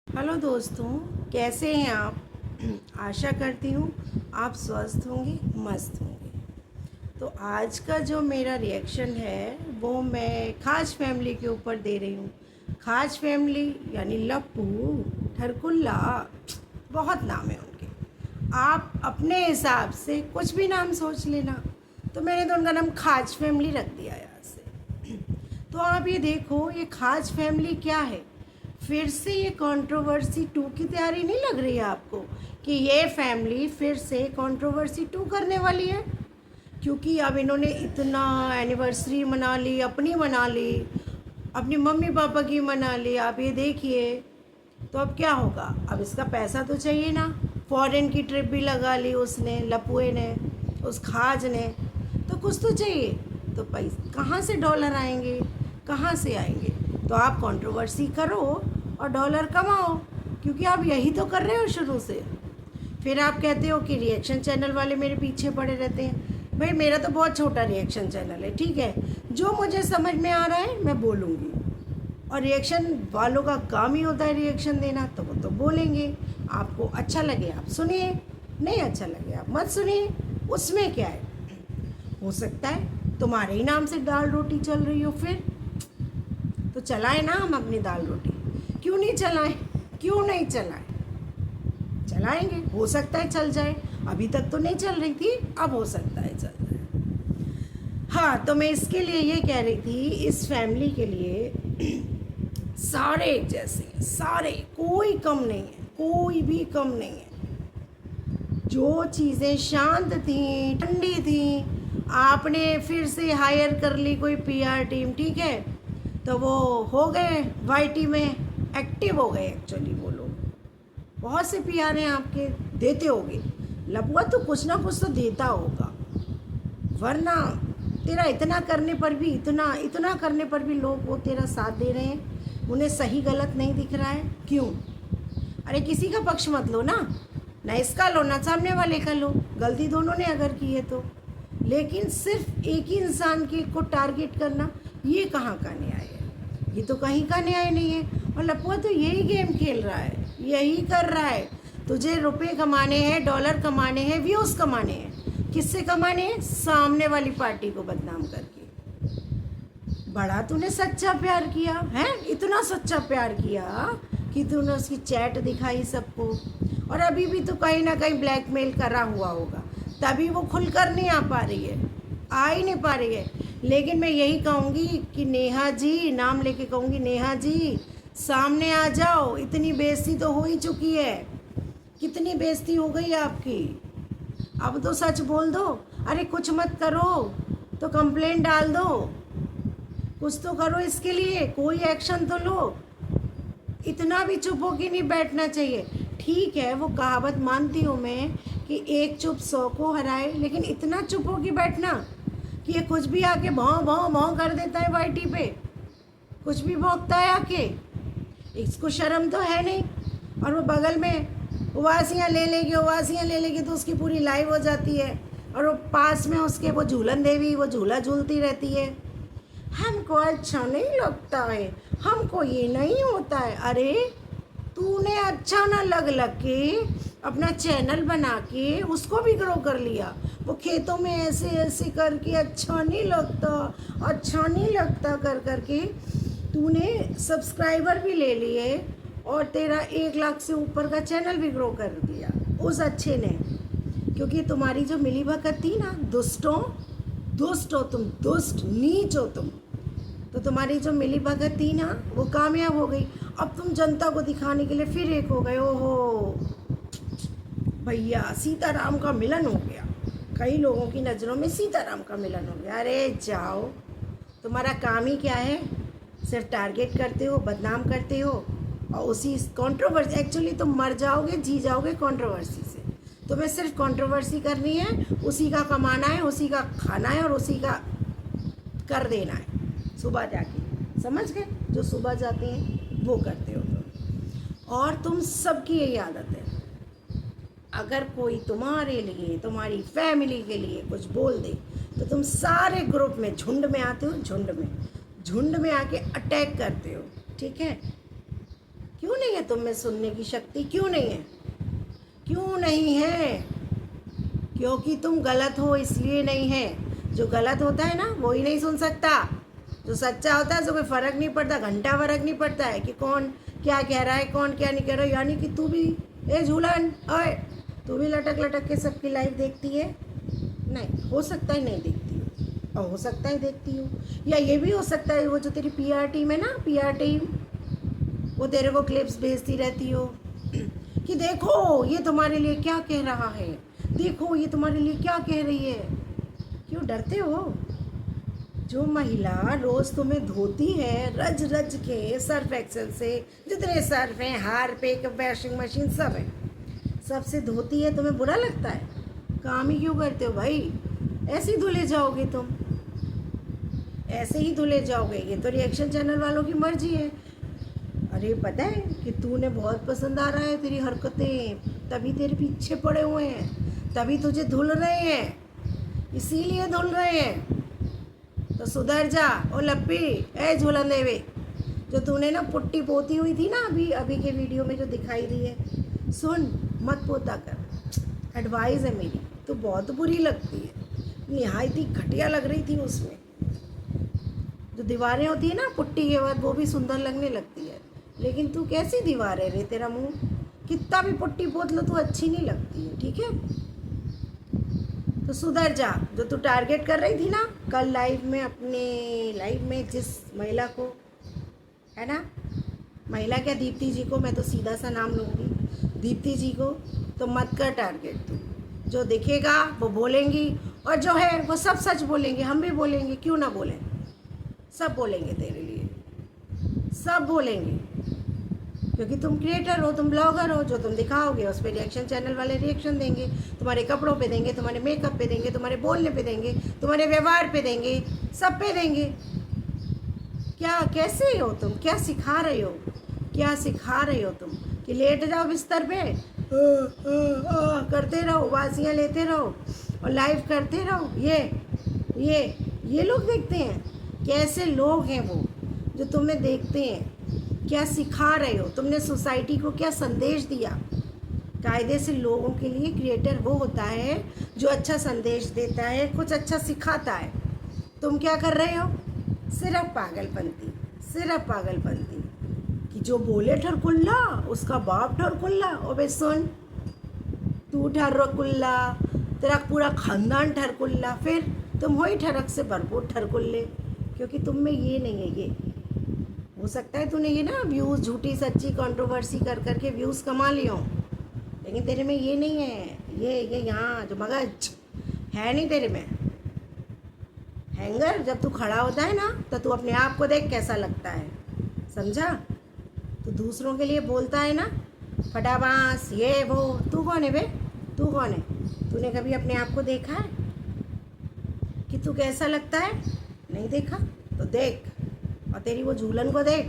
Hello दोस्तों, कैसे हैं आप। आशा करती हूँ आप स्वस्थ होंगे, मस्त होंगे। तो आज का जो मेरा रिएक्शन है वो मैं खास फैमिली के ऊपर दे रही हूँ। खास फैमिली यानी लप्पू, ठरकुल्ला, बहुत नाम है उनके। आप अपने हिसाब से कुछ भी नाम सोच लेना। तो मैंने तो उनका नाम खास फैमिली रख दिया यहाँ से। तो आप ये देखो, ये खास फैमिली क्या है। फिर से ये कंट्रोवर्सी 2 की तैयारी नहीं लग रही है आपको कि ये फैमिली फिर से कंट्रोवर्सी 2 करने वाली है? क्योंकि अब इन्होंने इतना एनिवर्सरी मना ली, अपनी मना ली, अपनी मम्मी पापा की मना ली। आप ये देखिए, तो अब क्या होगा। अब इसका पैसा तो चाहिए ना। फॉरेन की ट्रिप भी लगा ली उसने, लपुए ने, उस खाज ने। तो कुछ तो चाहिए। तो पैसे कहाँ से डॉलर आएंगे, कहाँ से आएंगे। तो आप कंट्रोवर्सी करो और डॉलर कमाओ, क्योंकि आप यही तो कर रहे हो शुरू से। फिर आप कहते हो कि रिएक्शन चैनल वाले मेरे पीछे पड़े रहते हैं। भाई मेरा तो बहुत छोटा रिएक्शन चैनल है, ठीक है। जो मुझे समझ में आ रहा है मैं बोलूँगी, और रिएक्शन वालों का काम ही होता है रिएक्शन देना, तो वो तो बोलेंगे। आपको अच्छा लगे आप सुनिए, नहीं अच्छा लगे आप मत सुनिए। उसमें क्या है। हो सकता है तुम्हारे ही नाम से दाल रोटी चल रही हो, फिर तो चलाए ना हम अपनी दाल रोटी। क्यों नहीं चलाएं, क्यों नहीं चलाएं, चलाएंगे। हो सकता है चल जाए, अभी तक तो नहीं चल रही थी, अब हो सकता है चल जाए। हाँ, तो मैं इसके लिए ये कह रही थी, इस फैमिली के लिए सारे एक जैसे हैं, सारे, कोई कम नहीं है, कोई भी कम नहीं है। जो चीज़ें शांत थी, ठंडी थी, आपने फिर से हायर कर ली कोई पीआर टीम, ठीक है। तो वो हो गए वाईटी में एक्टिव हो गए। एक्चुअली वो लोग बहुत से पीआर हैं आपके, देते होगे। लपुआ तो कुछ ना कुछ तो देता होगा, वरना तेरा इतना करने पर भी, इतना इतना करने पर भी लोग वो तेरा साथ दे रहे हैं। उन्हें सही गलत नहीं दिख रहा है, क्यों। अरे किसी का पक्ष मत लो ना इसका लो ना सामने वाले का लो, गलती दोनों ने अगर की है तो। लेकिन सिर्फ एक ही इंसान के को टारगेट करना, ये कहाँ का न्याय है। ये तो कहीं का न्याय नहीं है। और लपुआ तो यही गेम खेल रहा है, यही कर रहा है। तुझे रुपए कमाने हैं, डॉलर कमाने हैं, व्यूज़ कमाने हैं। किससे कमाने हैं? सामने वाली पार्टी को बदनाम करके। बड़ा तूने सच्चा प्यार किया है, इतना सच्चा प्यार किया कि तूने उसकी चैट दिखाई सबको। और अभी भी तो कहीं ना कहीं ब्लैकमेल करा हुआ होगा, तभी वो खुलकर नहीं आ पा रही है, आ ही नहीं पा रही है। लेकिन मैं यही कहूँगी कि नेहा जी, नाम लेके कहूँगी, नेहा जी सामने आ जाओ। इतनी बेइज्जती तो हो ही चुकी है, कितनी बेइज्जती हो गई आपकी। अब तो सच बोल दो। अरे कुछ मत करो तो कंप्लेंट डाल दो, कुछ तो करो इसके लिए, कोई एक्शन तो लो। इतना भी चुप होके नहीं बैठना चाहिए। ठीक है, वो कहावत मानती हूँ मैं कि एक चुप 100 को हराए, लेकिन इतना चुप होके बैठना कि ये कुछ भी आके भौं भौं भौं कर देता है वाईटी पे, कुछ भी भौंकता है आके। इसको शर्म तो है नहीं। और वो बगल में उवासियाँ ले लेगी, उवासियाँ ले लेगी, तो उसकी पूरी लाइव हो जाती है। और वो पास में उसके वो झूलन देवी, वो झूला झूलती रहती है। हमको अच्छा नहीं लगता है, हमको ये नहीं होता है। अरे तूने अच्छा ना लग लग के अपना चैनल बना के उसको भी ग्रो कर लिया। वो खेतों में ऐसे ऐसे करके अच्छा नहीं लगता, अच्छा नहीं लगता कर करके तूने सब्सक्राइबर भी ले लिए, और तेरा 1 लाख से ऊपर का चैनल भी ग्रो कर दिया उस अच्छे ने। क्योंकि तुम्हारी जो मिली भगत थी ना, दुष्टों, दुष्ट हो तुम, दुष्ट नीच हो तुम। तो तुम्हारी जो मिली भगत थी ना, वो कामयाब हो गई। अब तुम जनता को दिखाने के लिए फिर एक हो गए। ओहो भैया, सीताराम का मिलन हो गया। कई लोगों की नज़रों में सीताराम का मिलन हो गया। अरे जाओ, तुम्हारा काम ही क्या है। सिर्फ टारगेट करते हो, बदनाम करते हो, और उसी कंट्रोवर्सी। एक्चुअली तुम मर जाओगे, जी जाओगे कंट्रोवर्सी से। तुम्हें सिर्फ कंट्रोवर्सी करनी है, उसी का कमाना है, उसी का खाना है, और उसी का कर देना है। सुबह जाके, समझ गए, जो सुबह जाते हैं वो करते हो तुम। और तुम सबकी यही आदत है, अगर कोई तुम्हारे लिए, तुम्हारी फैमिली के लिए कुछ बोल दे, तो तुम सारे ग्रुप में झुंड में आते हो, झुंड में आके अटैक करते हो, ठीक है। क्यों नहीं है तुम में सुनने की शक्ति क्यों नहीं है? क्यों नहीं है? क्योंकि तुम गलत हो इसलिए नहीं है। जो गलत होता है ना वो ही नहीं सुन सकता। जो सच्चा होता है उसको कोई फ़र्क नहीं पड़ता, घंटा फ़र्क नहीं पड़ता है कि कौन क्या कह रहा है, कौन क्या नहीं कह रहा है। यानी कि तू भी ए झूलन ओए, तू भी लटक लटक के सबकी लाइफ देखती है? नहीं, हो सकता है नहीं देखती हो, और हो सकता है देखती हो। या ये भी हो सकता है वो जो तेरी पीआर टीम है ना, पीआर टीम, वो तेरे को क्लिप्स भेजती रहती हो कि देखो ये तुम्हारे लिए क्या कह रहा है, देखो ये तुम्हारे लिए क्या कह रही है। क्यों डरते हो? जो महिला रोज़ तुम्हें धोती है रज रज के सर्फ एक्सेल से, जितने सर्फ हैं, हार्पिक, वॉशिंग मशीन सब है, सबसे धोती है, तुम्हें बुरा लगता है? काम ही क्यों करते हो भाई? ऐसे ही धुले जाओगे तुम, ऐसे ही धुले जाओगे। ये तो रिएक्शन चैनल वालों की मर्जी है। अरे पता है कि तूने बहुत पसंद आ रहा है तेरी हरकतें, तभी तेरे पीछे पड़े हुए हैं, तभी तुझे धुल रहे हैं, इसीलिए धुल रहे हैं। तो सुधर जा ओ लप्पी, ए झूलन देवे, जो तूने ना पुट्टी पोती हुई थी ना अभी के वीडियो में जो दिखाई दी है, सुन मत पोता कर, एडवाइस है मेरी। तो बहुत बुरी लगती है, निहायत ही घटिया लग रही थी उसमें। जो दीवारें होती है ना पुट्टी के बाद वो भी सुंदर लगने लगती है, लेकिन तू कैसी दीवार है रे? तेरा मुंह कितना भी पुट्टी पोत लो तो अच्छी नहीं लगती है, ठीक है? तो सुधर जा। जो तू टारगेट कर रही थी ना कल लाइव में, अपने लाइव में जिस महिला को, है ना, महिला क्या दीप्ति जी को, मैं तो सीधा सा नाम लूँगी, दीप्ति जी को, तो मत कर टारगेट तू। जो दिखेगा वो बोलेंगी, और जो है वो सब सच बोलेंगे, हम भी बोलेंगे, क्यों ना बोलें? सब बोलेंगे तेरे लिए, सब बोलेंगे, क्योंकि तुम क्रिएटर हो, तुम ब्लॉगर हो। जो तुम दिखाओगे उस पर रिएक्शन चैनल वाले रिएक्शन देंगे, तुम्हारे कपड़ों पे देंगे, तुम्हारे मेकअप पे देंगे, तुम्हारे बोलने पे देंगे, तुम्हारे व्यवहार पे देंगे, सब पे देंगे। क्या कैसे हो तुम? क्या सिखा रहे हो? क्या सिखा रहे हो तुम? कि लेट जाओ बिस्तर पे, करते रहो, वासियाँ लेते रहो और लाइव करते रहो। ये लोग देखते हैं। कैसे लोग हैं वो जो तुम्हें देखते हैं? क्या सिखा रहे हो? तुमने सोसाइटी को क्या संदेश दिया? कायदे से लोगों के लिए क्रिएटर वो होता है जो अच्छा संदेश देता है, कुछ अच्छा सिखाता है। तुम क्या कर रहे हो? सिर्फ पागलपंती, सिर्फ पागलपंती। कि जो बोले ठरकुल्ला उसका बाप ठरकुल्ला। ओबे सुन, तू ठरकुल्ला, तेरा पूरा खानदान ठरकुल्ला, फिर तुम हो ही ठरक से भरपूर ठरकुल्ले, क्योंकि तुम में ये नहीं है। ये हो सकता है तूने ये ना व्यूज़, झूठी सच्ची कंट्रोवर्सी कर करके व्यूज़ कमा लियो, लेकिन तेरे में ये नहीं है। ये यहाँ जो मगज है नहीं तेरे में। हैंगर, जब तू खड़ा होता है ना तो तू अपने आप को देख कैसा लगता है, समझा? तो दूसरों के लिए बोलता है ना फटाबांस ये वो, तू कौन है बे? तू कौन है? तूने कभी अपने आप को देखा है कि तू कैसा लगता है? नहीं देखा तो देख। और तेरी वो झूलन को देख,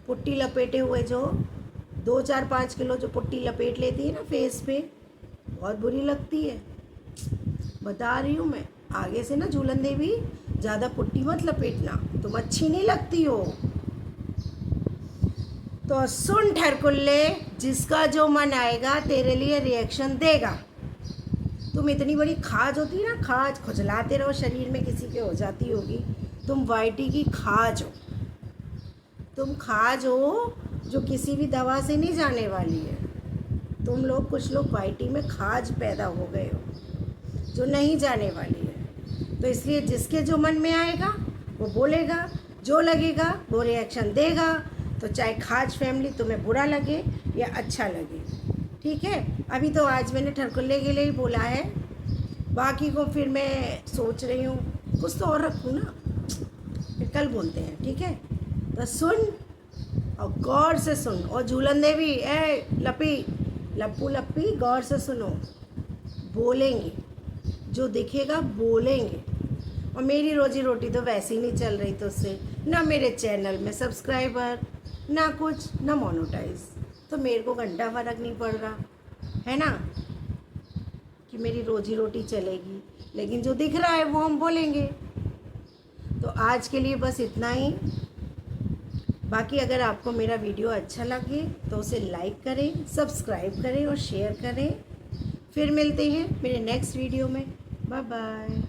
पुट्टी लपेटे हुए, जो 2-4-5 किलो जो पुट्टी लपेट लेती है ना फेस पे, बहुत बुरी लगती है। बता रही हूँ मैं, आगे से ना झूलन देवी ज़्यादा पुट्टी मत लपेटना, तुम अच्छी नहीं लगती हो। तो सुन ठरकुल्ले, जिसका जो मन आएगा तेरे लिए रिएक्शन देगा। तुम इतनी बड़ी खाज होती है ना, खाज खुजलाते रहो, शरीर में किसी के हो जाती होगी। तुम वाइटी की खाज हो, तुम खाज हो जो किसी भी दवा से नहीं जाने वाली है। तुम लोग, कुछ लोग वाइटी में खाज पैदा हो गए हो जो नहीं जाने वाली है। तो इसलिए जिसके जो मन में आएगा वो बोलेगा, जो लगेगा वो रिएक्शन देगा। तो चाहे खाज फैमिली तुम्हें बुरा लगे या अच्छा लगे, ठीक है? अभी तो आज मैंने ठरकुल्ले के लिए ही बोला है, बाकी को फिर मैं सोच रही हूँ कुछ तो और रखूँ ना, फिर कल बोलते हैं, ठीक है? तो सुन और गौर से सुन। और झूलन देवी, ए लपी, लप्पू लप्पी, गौर से सुनो। बोलेंगे, जो दिखेगा बोलेंगे। और मेरी रोजी रोटी तो वैसे ही नहीं चल रही, तो उससे ना मेरे चैनल में सब्सक्राइबर, ना कुछ, ना मोनेटाइज। तो मेरे को घंटा फर्क नहीं पड़ रहा है ना कि मेरी रोजी रोटी चलेगी, लेकिन जो दिख रहा है वो हम बोलेंगे। तो आज के लिए बस इतना ही। बाकी अगर आपको मेरा वीडियो अच्छा लगे तो उसे लाइक करें, सब्सक्राइब करें और शेयर करें। फिर मिलते हैं मेरे नेक्स्ट वीडियो में। Bye bye.